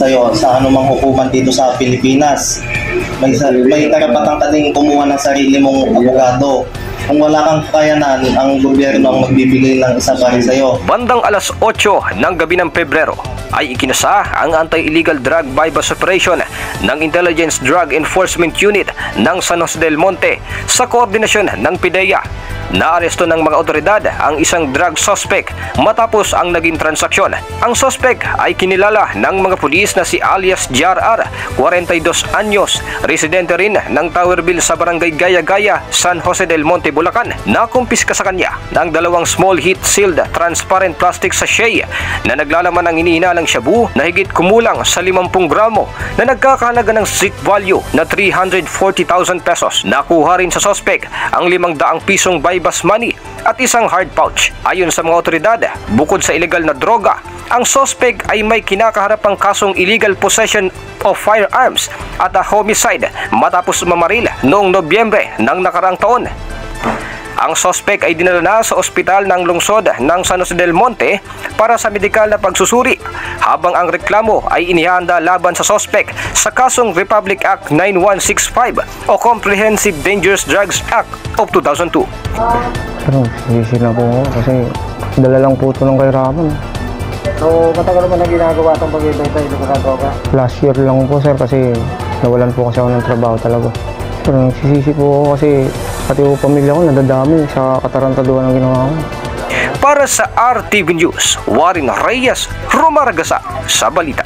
sa'yo sa anumang hukuman dito sa Pilipinas. May karapatan ka ding kumuha ng sarili mong abogado. Kung wala kang kakayanan, ang gobyerno ang magbibigay ng isa pa rin sa'yo. Bandang alas 8 ng gabi ng Pebrero ay ikinasa ang Anti-Illegal Drug Bypass Operation ng Intelligence Drug Enforcement Unit ng San Jose del Monte sa koordinasyon ng PIDEA. Naaresto ng mga otoridad ang isang drug suspect matapos ang naging transaksyon. Ang suspect ay kinilala ng mga pulis na si alias JR, 42 anyos, residente rin ng Towerville sa barangay Gaya-Gaya, San Jose del Monte, Bulacan. Nakumpiska sa kanya ng dalawang small heat-sealed transparent plastic sachet na naglalaman ng iniinalang shabu na higit kumulang sa 50 gramo na nagkakahalaga ng street value na 340,000 pesos. Nakuha rin sa suspect ang 500 pisong bypass money at isang hard pouch. Ayon sa mga otoridad, bukod sa illegal na droga, ang suspect ay may kinakaharapang kasong illegal possession of firearms at a homicide matapos mamaril noong Nobyembre ng nakaraang taon. Ang suspect ay dinala na sa ospital ng lungsod ng San Jose del Monte para sa medikal na pagsusuri, habang ang reklamo ay inihanda laban sa suspect sa kasong Republic Act 9165 o Comprehensive Dangerous Drugs Act of 2002. Pero sisi na po ako kasi dala lang po ito ng kay Ramon. So, matagal naman na ginagawa itong pag-ibenta sa droga? Last year lang po sir kasi nawalan po kasi ako ng trabaho talaga. Pero nagsisisi po ako kasi pati po pamilya ko nadadami sa katarantaduhan ng ginawa ko. Para sa RTV News, Warren Reyes, Romaragasa sa balita.